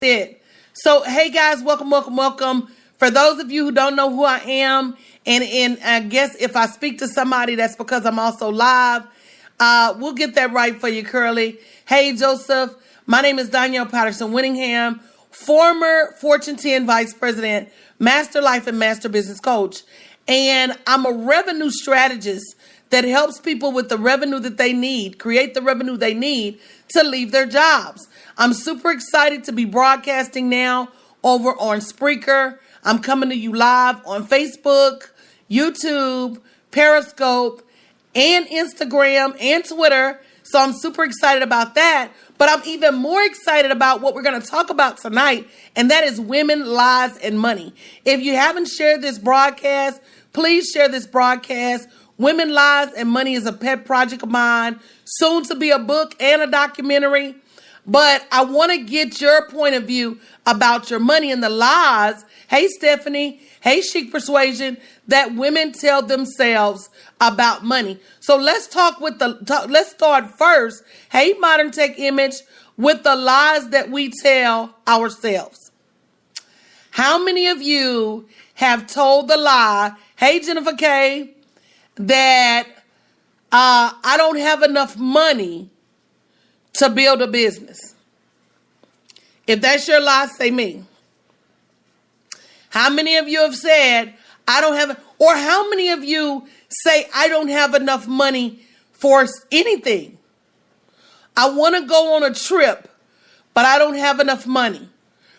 it. So, hey guys, welcome. For those of you who don't know who I am, and I guess if I speak to somebody, that's because I'm also live. We'll get that right for you, Curly. Hey, Joseph. My name is Danielle Patterson Winningham, former Fortune 10 Vice President, Master Life and Master Business Coach. And I'm a revenue strategist that helps people with the revenue that they need, create the revenue they need to leave their jobs. I'm super excited to be broadcasting now over on Spreaker. I'm coming to you live on Facebook, YouTube, Periscope, and Instagram and Twitter. So I'm super excited about that. But I'm even more excited about what we're going to talk about tonight, and that is women, lies, and money. If you haven't shared this broadcast, please share this broadcast. Women, Lies, and Money is a pet project of mine, soon to be a book and a documentary. But I want to get your point of view about your money and the lies. Hey, Stephanie. Hey, Chic Persuasion, that women tell themselves about money. So let's start first. Hey, Modern Tech Image, with the lies that we tell ourselves. How many of you have told the lie? Hey, Jennifer K, that I don't have enough money to build a business. If that's your lie, say me. How many of you have said, I don't have, or how many of you say, I don't have enough money for anything? I want to go on a trip, but I don't have enough money.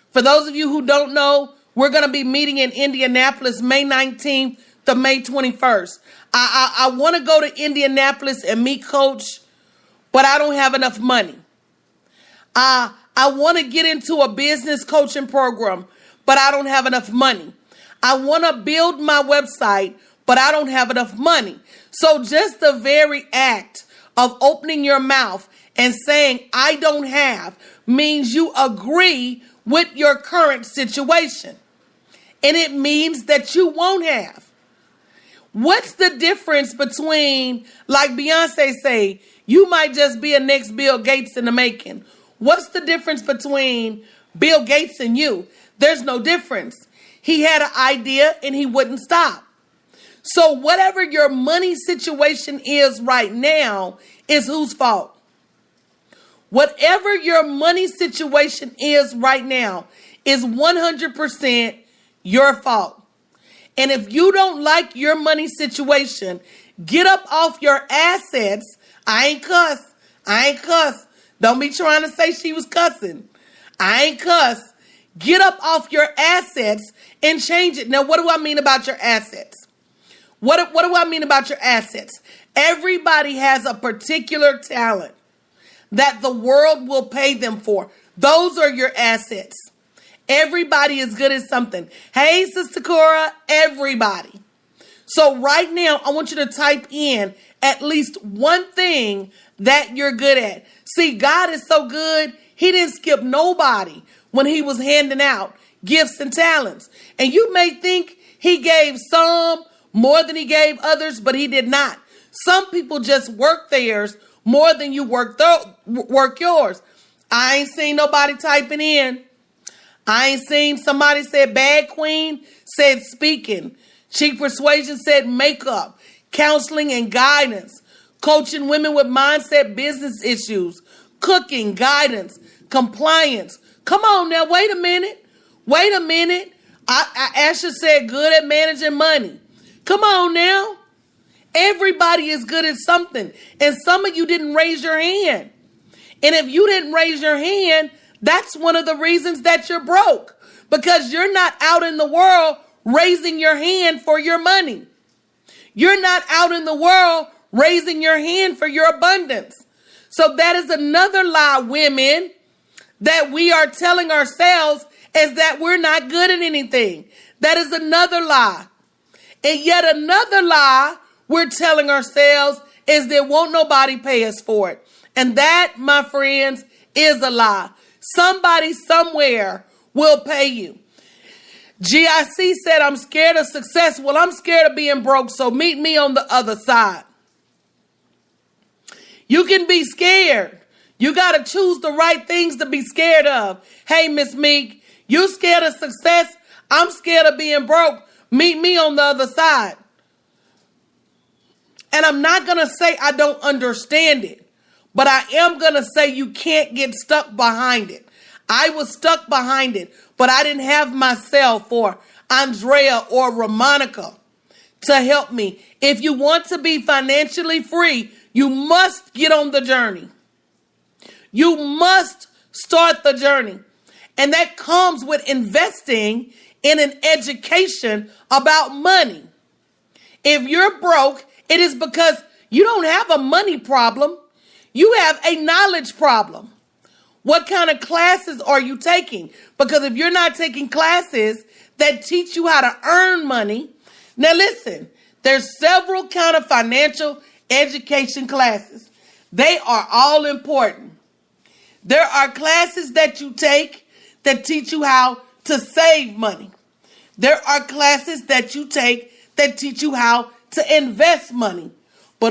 For those of you who don't know, we're going to be meeting in Indianapolis, May 19th to May 21st. I want to go to Indianapolis and meet Coach, but I don't have enough money. I want to get into a business coaching program, but I don't have enough money. I want to build my website, but I don't have enough money. So just the very act of opening your mouth and saying, I don't have, means you agree with your current situation. And it means that you won't have. What's the difference between, like Beyonce say, you might just be a next Bill Gates in the making. What's the difference between Bill Gates and you? There's no difference. He had an idea and he wouldn't stop. So whatever your money situation is right now is whose fault? Whatever your money situation is right now is 100% your fault. And if you don't like your money situation, get up off your assets. I ain't cuss. Don't be trying to say she was cussing. I ain't cuss. Get up off your assets and change it. Now, what do I mean about your assets? What do I mean about your assets? Everybody has a particular talent that the world will pay them for. Those are your assets. Everybody is good at something. Hey, Sister Cora, everybody. So right now, I want you to type in at least one thing that you're good at. See, God is so good, he didn't skip nobody when he was handing out gifts and talents. And you may think he gave some more than he gave others, but he did not. Some people just work theirs more than you work yours. I ain't seen nobody typing in. I ain't seen somebody said bad queen, said speaking. Chic Persuasion said makeup, counseling and guidance, coaching women with mindset business issues, cooking, guidance, compliance. Come on now, wait a minute. Asha said good at managing money. Come on now. Everybody is good at something. And some of you didn't raise your hand. And if you didn't raise your hand, that's one of the reasons that you're broke, because you're not out in the world raising your hand for your money. You're not out in the world raising your hand for your abundance. So that is another lie, women, that we are telling ourselves, is that we're not good at anything. That is another lie. And yet another lie we're telling ourselves is that won't nobody pay us for it. And that, my friends, is a lie. Somebody somewhere will pay you. GIC said, I'm scared of success. Well, I'm scared of being broke, so meet me on the other side. You can be scared. You got to choose the right things to be scared of. Hey, Miss Meek, you scared of success? I'm scared of being broke. Meet me on the other side. And I'm not going to say I don't understand it, but I am going to say you can't get stuck behind it. I was stuck behind it, but I didn't have myself or Andrea or Ramonica to help me. If you want to be financially free, you must get on the journey. You must start the journey. And that comes with investing in an education about money. If you're broke, it is because you don't have a money problem. You have a knowledge problem. What kind of classes are you taking? Because if you're not taking classes that teach you how to earn money, now listen, there's several kind of financial education classes. They are all important. There are classes that you take that teach you how to save money. There are classes that you take that teach you how to invest money. But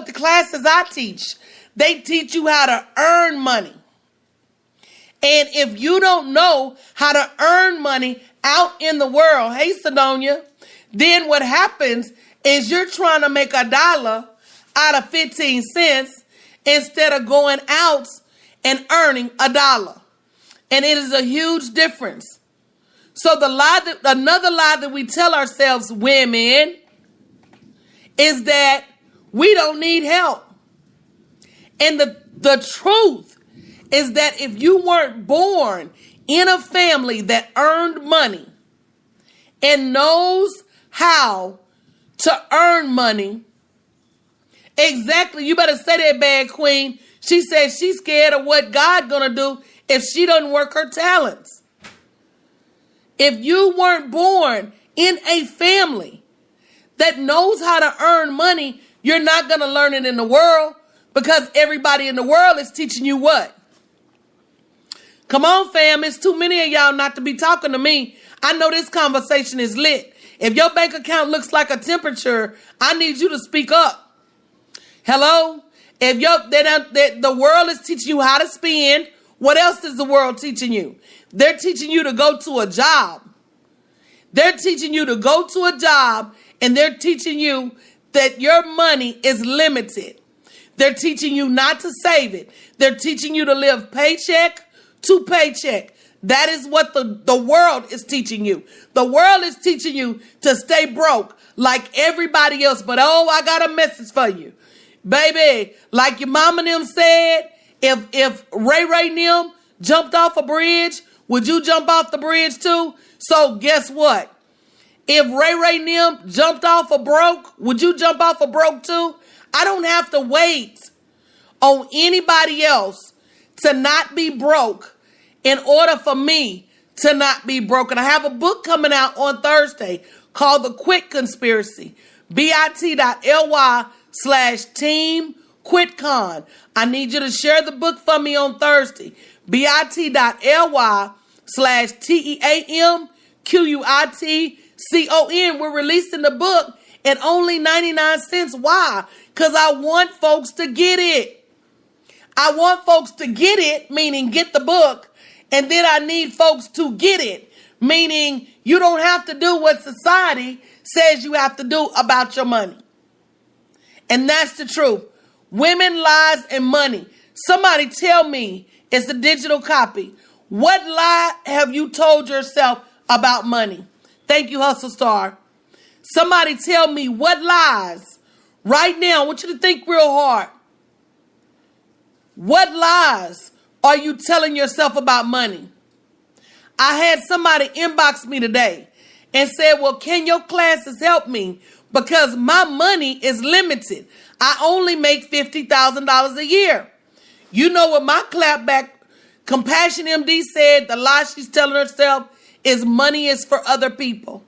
the classes I teach, they teach you how to earn money. And if you don't know how to earn money out in the world, hey, Sidonia, then what happens is you're trying to make $1 out of 15 cents instead of going out and earning $1. And it is a huge difference. So another lie that we tell ourselves, women, is that we don't need help. And the truth is that if you weren't born in a family that earned money and knows how to earn money, exactly, you better say that, bad queen. She said she's scared of what God gonna do if she doesn't work her talents. If you weren't born in a family that knows how to earn money, you're not gonna learn it in the world, because everybody in the world is teaching you what? Come on, fam. It's too many of y'all not to be talking to me. I know this conversation is lit. If your bank account looks like a temperature, I need you to speak up. Hello? If the world is teaching you how to spend, what else is the world teaching you? They're teaching you to go to a job. They're teaching you to go to a job, and they're teaching you that your money is limited. They're teaching you not to save it. They're teaching you to live paycheck to paycheck. That is what the world is teaching you. The world is teaching you to stay broke like everybody else. But I got a message for you. Baby, like your mama and them said, if Ray and them jumped off a bridge, would you jump off the bridge too? So guess what? If Ray and them jumped off a broke, would you jump off a broke too? I don't have to wait on anybody else to not be broke in order for me to not be broke. And I have a book coming out on Thursday called The Quit Conspiracy. bit.ly/team QuitCon. I need you to share the book for me on Thursday. bit.ly/TEAMQUITCON. We're releasing the book at only 99 cents. Why? Because I want folks to get it. I want folks to get it, meaning get the book. And then I need folks to get it, meaning you don't have to do what society says you have to do about your money. And that's the truth. Women, lies, and money. Somebody tell me, it's a digital copy. What lie have you told yourself about money? Thank you, Hustle Star. Somebody tell me what lies right now. I want you to think real hard. What lies are you telling yourself about money? I had somebody inbox me today and said, well, can your classes help me? Because my money is limited. I only make $50,000 a year. You know what my clapback Compassion MD said, the lie she's telling herself is money is for other people.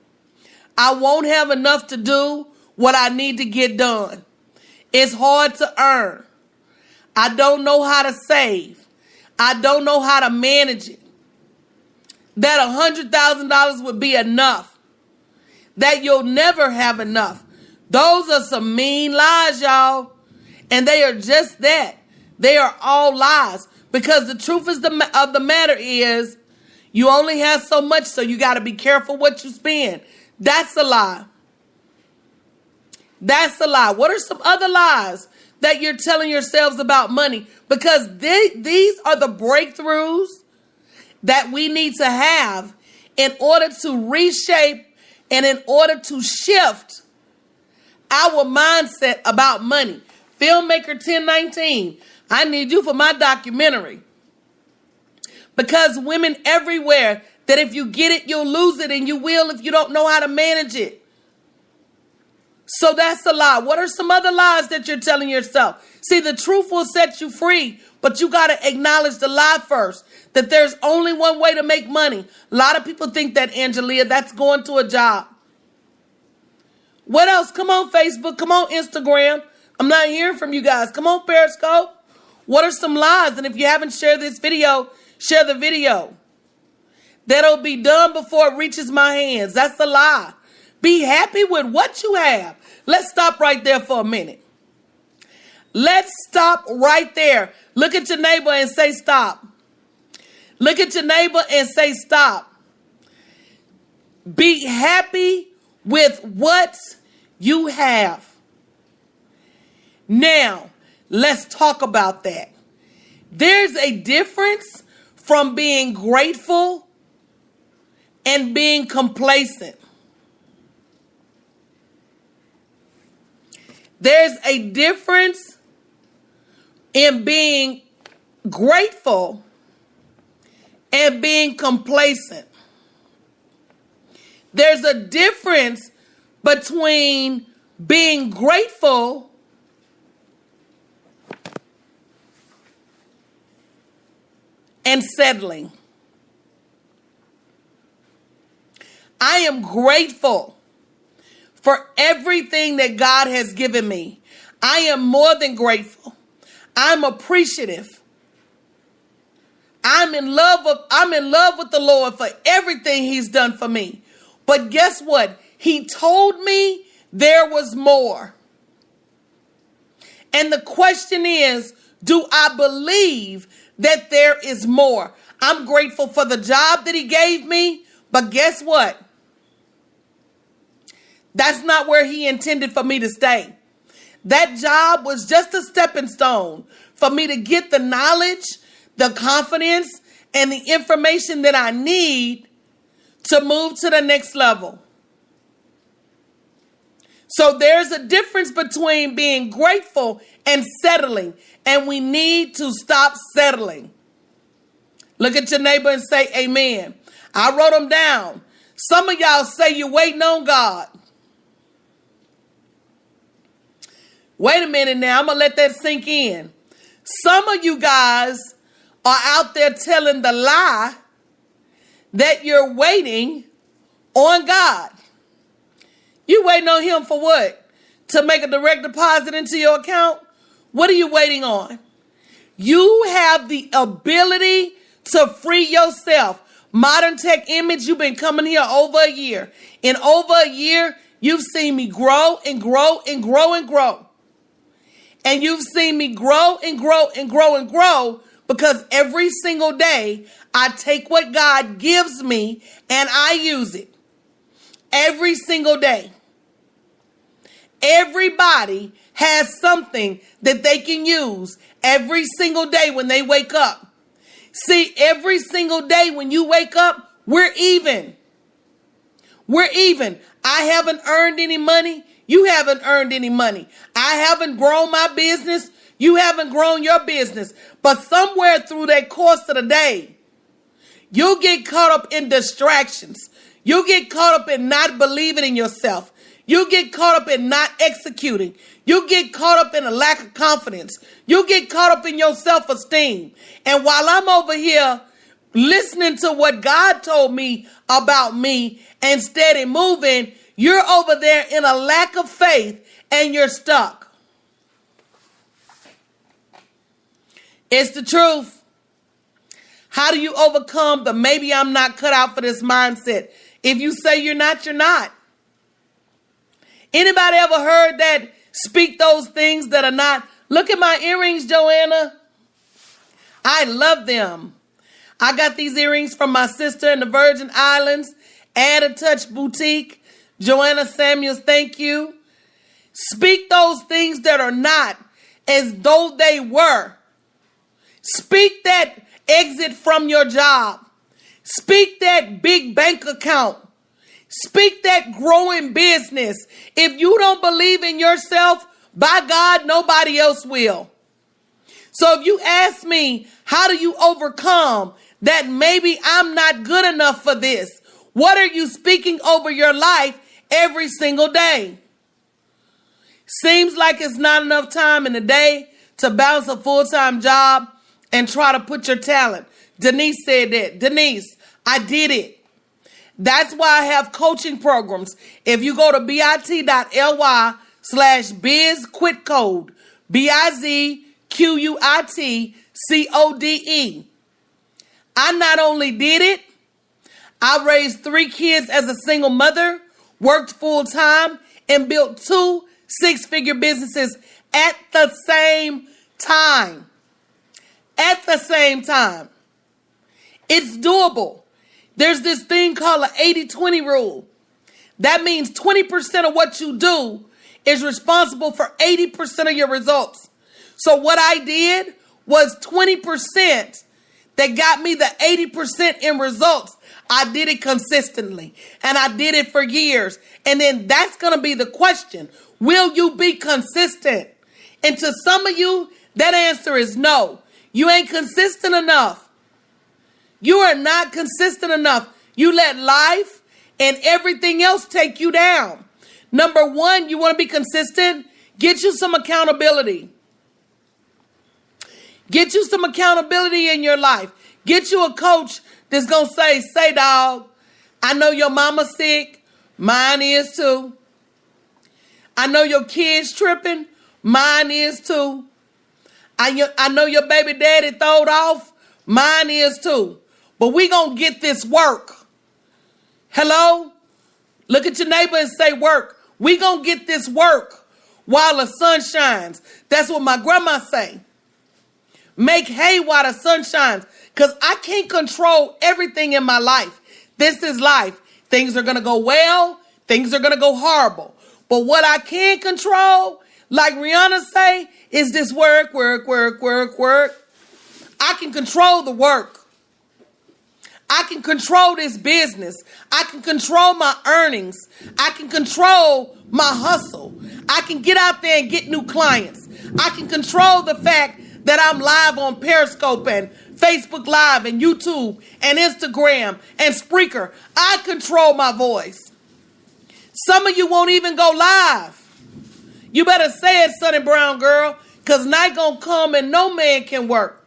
I won't have enough to do what I need to get done. It's hard to earn. I don't know how to save. I don't know how to manage it. That $100,000 would be enough. That you'll never have enough. Those are some mean lies, y'all. And they are just that. They are all lies, because the truth of the matter is you only have so much, so you got to be careful what you spend. That's a lie. That's a lie. What are some other lies that you're telling yourselves about money? Because these are the breakthroughs that we need to have in order to reshape and in order to shift our mindset about money. Filmmaker 1019, I need you for my documentary. Because women everywhere, that if you get it, you'll lose it, and you will if you don't know how to manage it. So that's a lie. What are some other lies that you're telling yourself? See, the truth will set you free, but you got to acknowledge the lie first, that there's only one way to make money. A lot of people think that, Angelia, that's going to a job. What else? Come on, Facebook. Come on, Instagram. I'm not hearing from you guys. Come on, Periscope. What are some lies? And if you haven't shared this video, share the video. That'll be done before it reaches my hands. That's a lie. Be happy with what you have. Let's stop right there for a minute. Let's stop right there. Look at your neighbor and say stop. Look at your neighbor and say stop. Be happy with what you have. Now, let's talk about that. There's a difference from being grateful and being complacent. There's a difference in being grateful and being complacent. There's a difference between being grateful and settling. I am grateful for everything that God has given me. I am more than grateful. I'm appreciative. I'm in love with the Lord for everything he's done for me. But guess what? He told me there was more. And the question is, do I believe that there is more? I'm grateful for the job that he gave me, but guess what? That's not where he intended for me to stay. That job was just a stepping stone for me to get the knowledge, the confidence, and the information that I need to move to the next level. So there's a difference between being grateful and settling, and we need to stop settling. Look at your neighbor and say amen. I wrote them down. Some of y'all say you're waiting on God. Wait a minute now. I'm going to let that sink in. Some of you guys are out there telling the lie that you're waiting on God. You waiting on him for what? To make a direct deposit into your account? What are you waiting on? You have the ability to free yourself. Modern Tech Image, you've been coming here over a year. In over a year, you've seen me grow and grow and grow and grow. And you've seen me grow and grow and grow and grow because every single day I take what God gives me and I use it. Every single day. Everybody has something that they can use every single day when they wake up. See, every single day when you wake up, we're even. We're even. I haven't earned any money. You haven't earned any money. I haven't grown my business. You haven't grown your business. But somewhere through that course of the day, you'll get caught up in distractions. You'll get caught up in not believing in yourself. You'll get caught up in not executing. You'll get caught up in a lack of confidence. You'll get caught up in your self-esteem. And while I'm over here listening to what God told me about me and steady moving, you're over there in a lack of faith and you're stuck. It's the truth. How do you overcome the maybe I'm not cut out for this mindset? If you say you're not, you're not. Anybody ever heard that? Speak those things that are not. Look at my earrings, Joanna. I love them. I got these earrings from my sister in the Virgin Islands. Add a Touch Boutique. Joanna Samuels, thank you. Speak those things that are not as though they were. Speak that exit from your job. Speak that big bank account. Speak that growing business. If you don't believe in yourself, by God, nobody else will. So if you ask me, how do you overcome that maybe I'm not good enough for this? What are you speaking over your life every single day? Seems like it's not enough time in the day to balance a full-time job and try to put your talent. Denise said that. Denise, I did it. That's why I have coaching programs. If you go to bit.ly/bizquitcode, BIZQUITCODE. I not only did it, I raised 3 kids as a single mother, worked full time, and built 2 six-figure businesses at the same time. At the same time. It's doable. There's this thing called an 80-20 rule. That means 20% of what you do is responsible for 80% of your results. So what I did was 20% that got me the 80% in results. I did it consistently, and I did it for years. And then that's going to be the question. Will you be consistent? And to some of you, that answer is no. You ain't consistent enough. You are not consistent enough. You let life and everything else take you down. Number 1, you want to be consistent? Get you some accountability. Get you some accountability in your life. Get you a coach that's going to say, dog, I know your mama's sick. Mine is too. I know your kids tripping. Mine is too. I know your baby daddy throwed off. Mine is too. But we going to get this work. Hello? Look at your neighbor and say work. We going to get this work while the sun shines. That's what my grandma say. Make hay while the sun shines. Because I can't control everything in my life. This is life. Things are going to go well. Things are going to go horrible. But what I can control, like Rihanna say, is this work. I can control the work. I can control this business. I can control my earnings. I can control my hustle. I can get out there and get new clients. I can control the fact that I'm live on Periscope and Facebook Live and YouTube and Instagram and Spreaker. I control my voice. Some of you won't even go live. You better say it, Sonny Brown girl, because night gonna come and no man can work.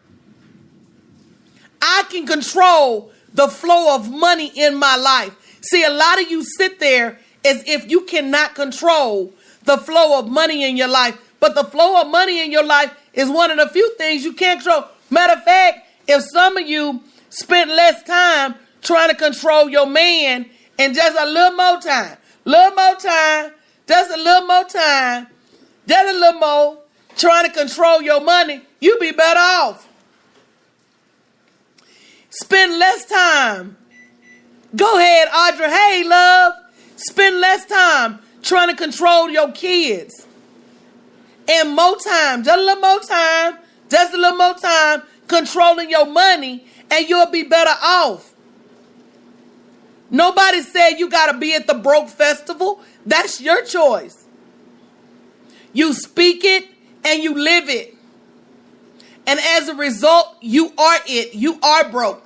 I can control the flow of money in my life. See, a lot of you sit there as if you cannot control the flow of money in your life. But the flow of money in your life is one of the few things you can't control. Matter of fact, if some of you spent less time trying to control your man and just a little more time, just a little more trying to control your money, you'd be better off. Spend less time. Go ahead, Audra. Hey, love. Spend less time trying to control your kids. And more time, just a little more time controlling your money, and you'll be better off. Nobody said you got to be at the Broke Festival. That's your choice. You speak it and you live it. And as a result, you are it. You are broke.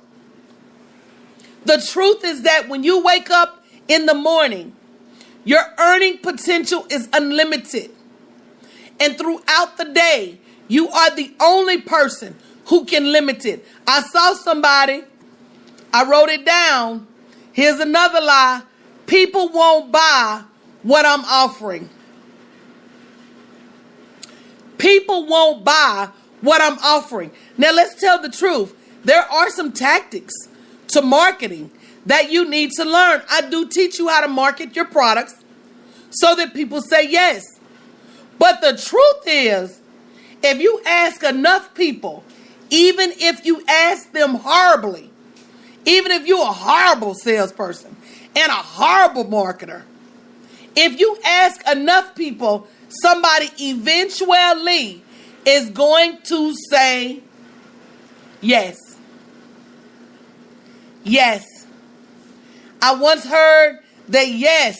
The truth is that when you wake up in the morning, your earning potential is unlimited. And throughout the day, you are the only person who can limit it. I saw somebody, I wrote it down. Here's another lie. People won't buy what I'm offering. People won't buy what I'm offering. Now let's tell the truth. There are some tactics to marketing that you need to learn. I do teach you how to market your products so that people say yes. But the truth is, if you ask enough people, even if you ask them horribly, even if you're a horrible salesperson and a horrible marketer, if you ask enough people, somebody eventually is going to say yes. Yes. I once heard that yes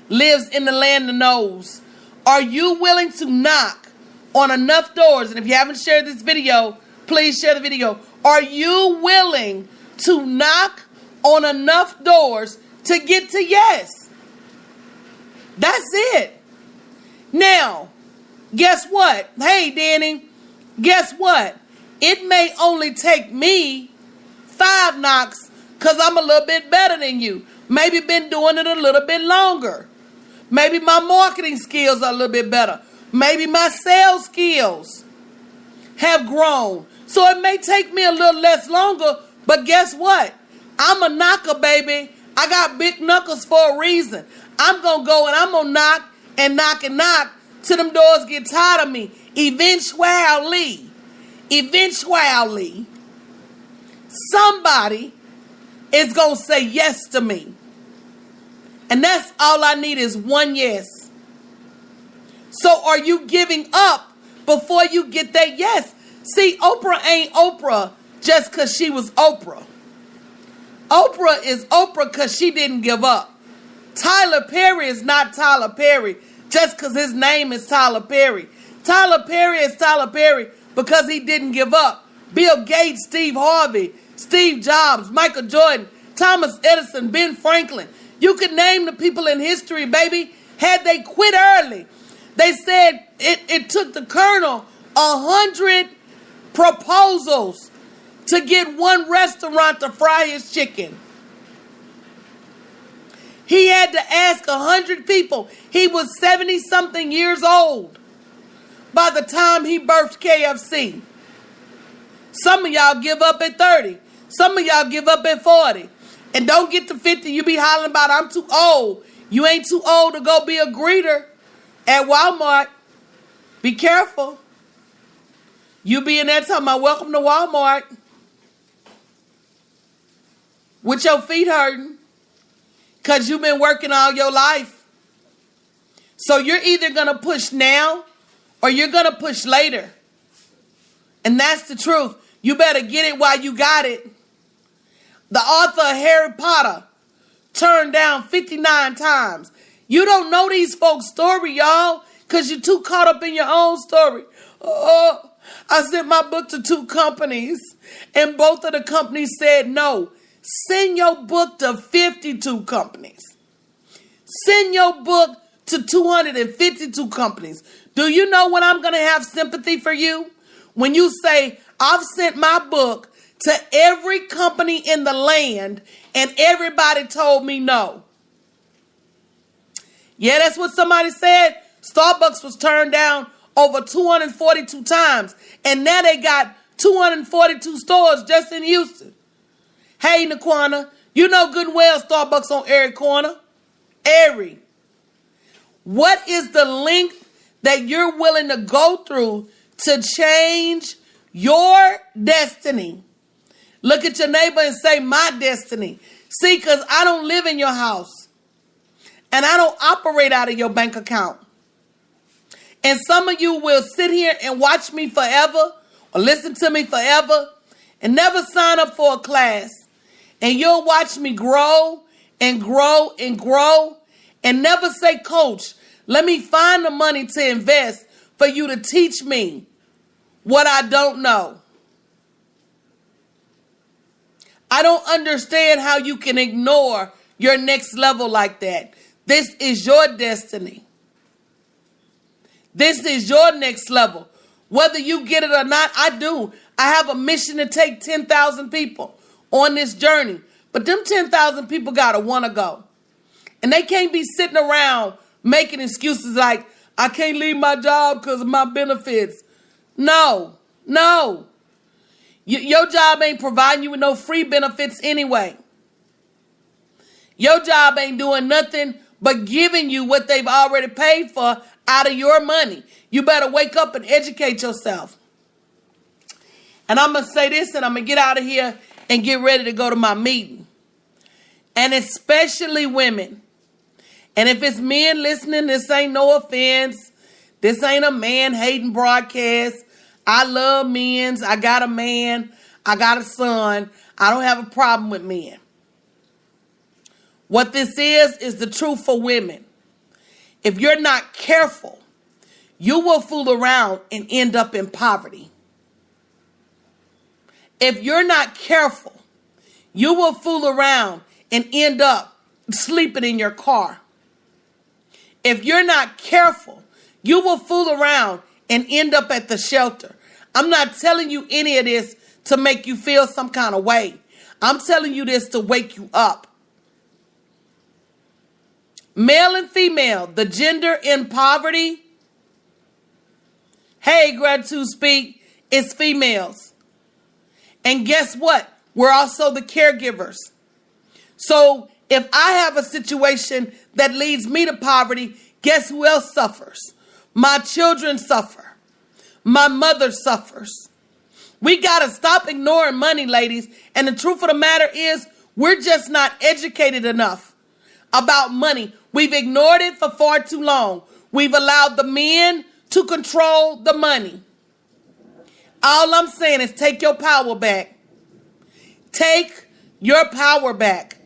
lives in the land of no's. Are you willing to knock on enough doors? And if you haven't shared this video, please share the video. Are you willing to knock on enough doors to get to yes? That's it. Now, guess what? Hey, Danny, guess what? It may only take me 5 knocks because I'm a little bit better than you. Maybe been doing it a little bit longer. Maybe my marketing skills are a little bit better. Maybe my sales skills have grown. So it may take me a little less longer, but guess what? I'm a knocker, baby. I got big knuckles for a reason. I'm going to go and I'm going to knock and knock and knock till them doors get tired of me. Eventually, somebody is going to say yes to me. And that's all I need is one yes. So are you giving up before you get that yes? See, Oprah ain't Oprah just because she was Oprah. Oprah is Oprah because she didn't give up. Tyler Perry is not Tyler Perry just because his name is Tyler Perry. Tyler Perry is Tyler Perry because he didn't give up. Bill Gates, Steve Harvey, Steve Jobs, Michael Jordan, Thomas Edison, Ben Franklin. You could name the people in history, baby. Had they quit early, they said it took the colonel 100 proposals to get one restaurant to fry his chicken. He had to ask 100 people. He was 70-something years old by the time he birthed KFC. Some of y'all give up at 30. Some of y'all give up at 40. And don't get to 50, you be hollering about, I'm too old. You ain't too old to go be a greeter at Walmart. Be careful. You be in there talking about, welcome to Walmart, with your feet hurting because you've been working all your life. So you're either going to push now or you're going to push later. And that's the truth. You better get it while you got it. The author of Harry Potter turned down 59 times. You don't know these folks' story, y'all, because you're too caught up in your own story. Oh, I sent my book to 2 companies, and both of the companies said no. Send your book to 52 companies. Send your book to 252 companies. Do you know when I'm going to have sympathy for you? When you say, I've sent my book to every company in the land and everybody told me no. Yeah, that's what somebody said. Starbucks was turned down over 242 times. And now they got 242 stores just in Houston. Hey, Naquana, you know good and well Starbucks on every corner. Every. What is the length that you're willing to go through to change your destiny? Look at your neighbor and say, my destiny. See, because I don't live in your house. And I don't operate out of your bank account. And some of you will sit here and watch me forever or listen to me forever and never sign up for a class. And you'll watch me grow and grow and grow and never say, Coach, let me find the money to invest for you to teach me what I don't know. I don't understand how you can ignore your next level like that. This is your destiny. This is your next level. Whether you get it or not, I do. I have a mission to take 10,000 people on this journey. But them 10,000 people got to want to go. And they can't be sitting around making excuses like, I can't leave my job because of my benefits. No. Your job ain't providing you with no free benefits anyway. Your job ain't doing nothing but giving you what they've already paid for out of your money. You better wake up and educate yourself. And I'm going to say this and I'm going to get out of here and get ready to go to my meeting. And especially women. And if it's men listening, this ain't no offense. This ain't a man hating broadcast. I love men. I got a man. I got a son. I don't have a problem with men. What this is the truth for women. If you're not careful, you will fool around and end up in poverty. If you're not careful, you will fool around and end up sleeping in your car. If you're not careful, you will fool around and end up at the shelter. I'm not telling you any of this to make you feel some kind of way. I'm telling you this to wake you up. Male and female, the gender in poverty. Hey, Gratitude Speak, it's females. And guess what? We're also the caregivers. So if I have a situation that leads me to poverty, guess who else suffers? My children suffer. My mother suffers. We got to stop ignoring money, ladies. And the truth of the matter is, we're just not educated enough about money. We've ignored it for far too long. We've allowed the men to control the money. All I'm saying is take your power back. Take your power back.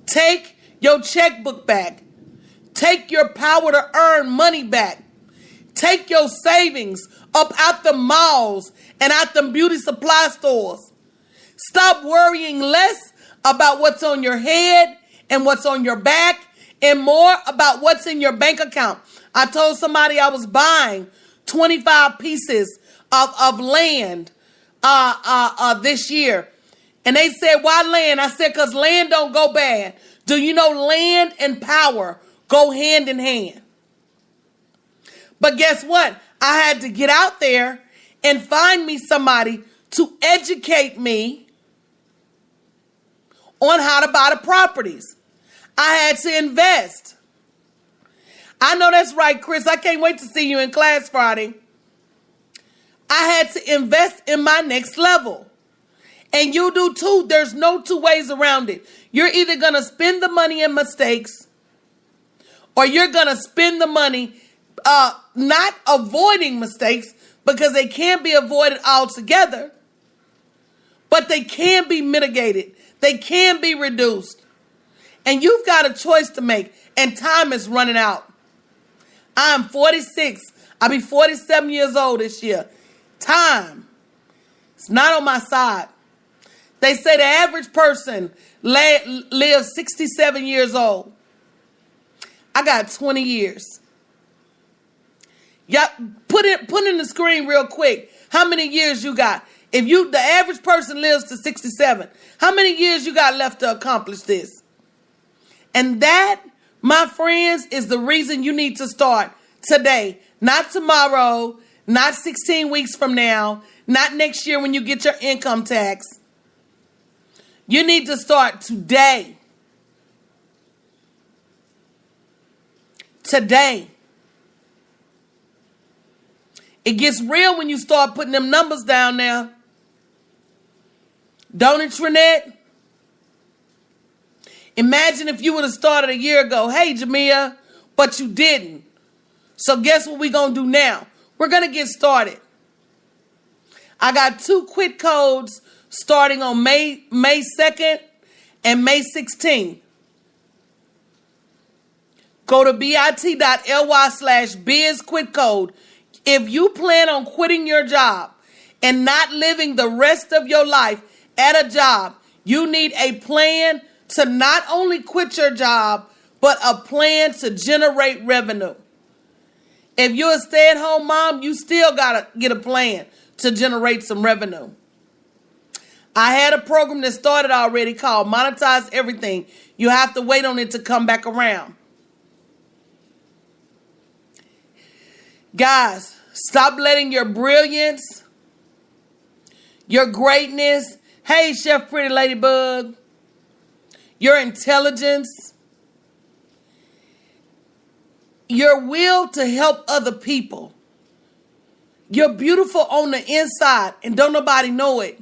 Take your checkbook back. Take your power to earn money back. Take your savings up out the malls and out the beauty supply stores. Stop worrying less about what's on your head and what's on your back and more about what's in your bank account. I told somebody I was buying 25 pieces of land this year. And they said, why land? I said, because land don't go bad. Do you know land and power go hand in hand? But guess what? I had to get out there and find me somebody to educate me on how to buy the properties. I had to invest. I know that's right, Chris. I can't wait to see you in class Friday. I had to invest in my next level. And you do too. There's no two ways around it. You're either going to spend the money in mistakes or you're going to spend the money not avoiding mistakes, because they can't be avoided altogether, but they can be mitigated. They can be reduced. And you've got a choice to make, and time is running out. I'm 46. I'll be 47 years old this year. Time is not on my side. They say the average person lives 67 years old. I got 20 years. Yeah, put in the screen real quick. How many years you got? If the average person lives to 67, how many years you got left to accomplish this? And that, my friends, is the reason you need to start today. Not tomorrow, not 16 weeks from now, not next year when you get your income tax. You need to start today. Today. It gets real when you start putting them numbers down now. Don't it, Trinette? Imagine if you would have started a year ago. Hey, Jamia, but you didn't. So guess what we're going to do now? We're going to get started. I got 2 quit codes starting on May 2nd and May 16th. Go to bit.ly/bizquitcode. If you plan on quitting your job and not living the rest of your life at a job, you need a plan to not only quit your job, but a plan to generate revenue. If you're a stay-at-home mom, you still got to get a plan to generate some revenue. I had a program that started already called Monetize Everything. You have to wait on it to come back around. Guys, stop letting your brilliance, your greatness, hey, Chef Pretty Ladybug, your intelligence, your will to help other people You're beautiful on the inside and don't nobody know it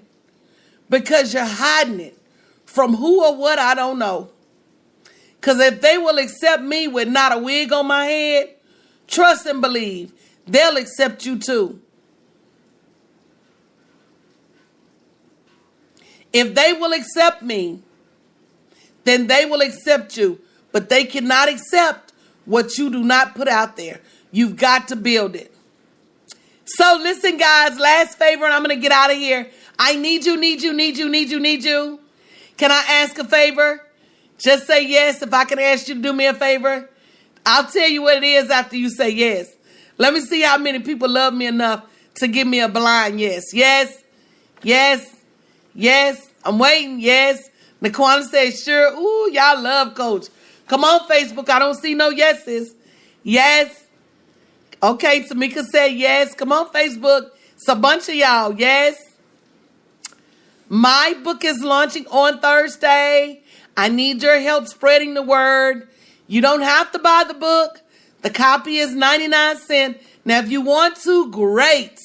because you're hiding it from who or what I don't know. Because if they will accept me with not a wig on my head, trust and believe, they'll accept you too. If they will accept me, then they will accept you. But they cannot accept what you do not put out there. You've got to build it. So listen, guys, last favor, and I'm going to get out of here. I need you. Can I ask a favor? Just say yes. If I can ask you to do me a favor, I'll tell you what it is after you say yes. Let me see how many people love me enough to give me a blind yes. Yes. I'm waiting. Yes. Naquana says, sure. Ooh, y'all love Coach. Come on, Facebook. I don't see no yeses. Yes. Okay, Tamika said yes. Come on, Facebook. It's a bunch of y'all. Yes. My book is launching on Thursday. I need your help spreading the word. You don't have to buy the book. The copy is 99 cents. Now, if you want to, great.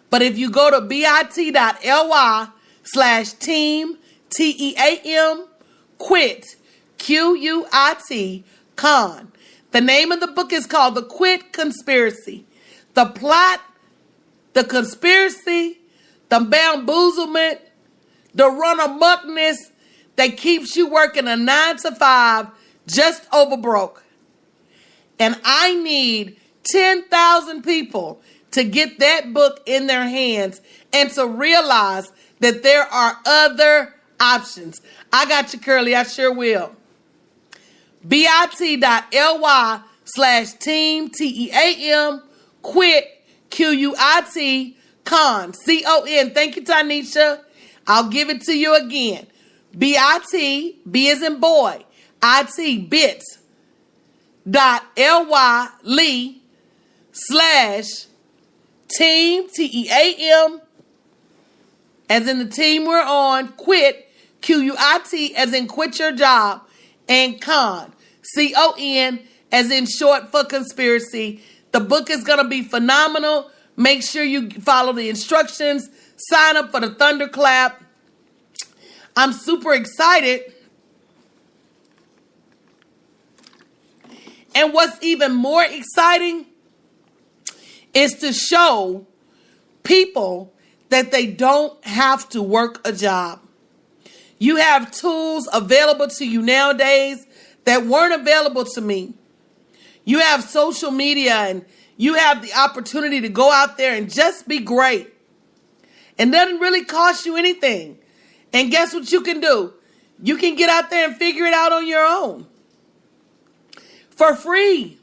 But if you go to bit.ly/team, TEAM, quit, QUIT, con. The name of the book is called The Quit Conspiracy. The plot, the conspiracy, the bamboozlement, the run amuckness that keeps you working a 9 to 5 just over broke. And I need 10,000 people to get that book in their hands and to realize that there are other options. I got you, Curly. I sure will. bit.ly/team, TEAM, quit, QUIT, con, CON. Thank you, Tanisha. I'll give it to you again. BIT, B as in boy, IT, bit.ly/team, TEAM, as in the team we're on, quit, QUIT, as in quit your job, and con, CON, as in short for conspiracy. The book is going to be phenomenal. Make sure you follow the instructions. Sign up for the Thunderclap. I'm super excited. And what's even more exciting is to show people that they don't have to work a job. You have tools available to you nowadays that weren't available to me. You have social media and you have the opportunity to go out there and just be great. It doesn't really cost you anything. And guess what you can do? You can get out there and figure it out on your own. For free.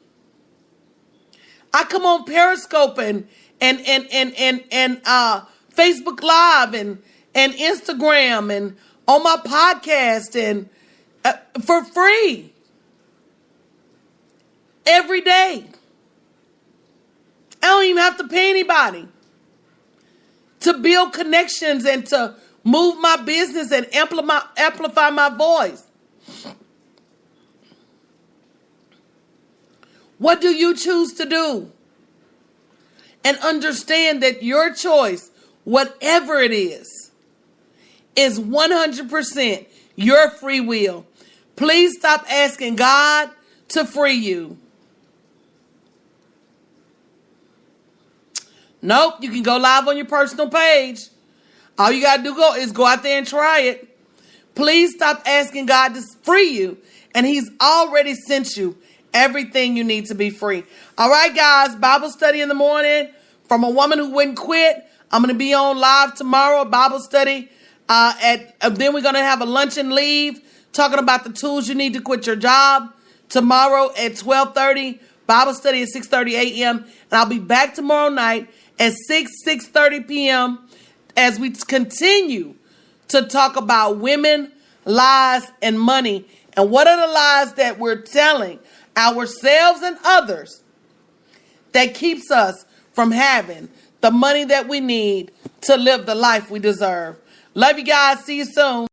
I come on Periscope and Facebook Live and Instagram and on my podcast and for free. Every day. I don't even have to pay anybody to build connections and to move my business and amplify my voice. What do you choose to do? And understand that your choice, whatever it is 100% your free will. Please stop asking God to free you. Nope, you can go live on your personal page. All you got to do is go out there and try it. Please stop asking God to free you. And he's already sent you everything you need to be free. All right, guys, Bible study in the morning from a woman who wouldn't quit. I'm going to be on live tomorrow, Bible study. Then we're going to have a lunch and leave talking about the tools you need to quit your job. Tomorrow at 12:30, Bible study at 6:30 a.m. And I'll be back tomorrow night at 6:30 p.m. as we continue to talk about women, lies, and money. And what are the lies that we're telling ourselves and others that keeps us from having the money that we need to live the life we deserve. Love you guys. See you soon.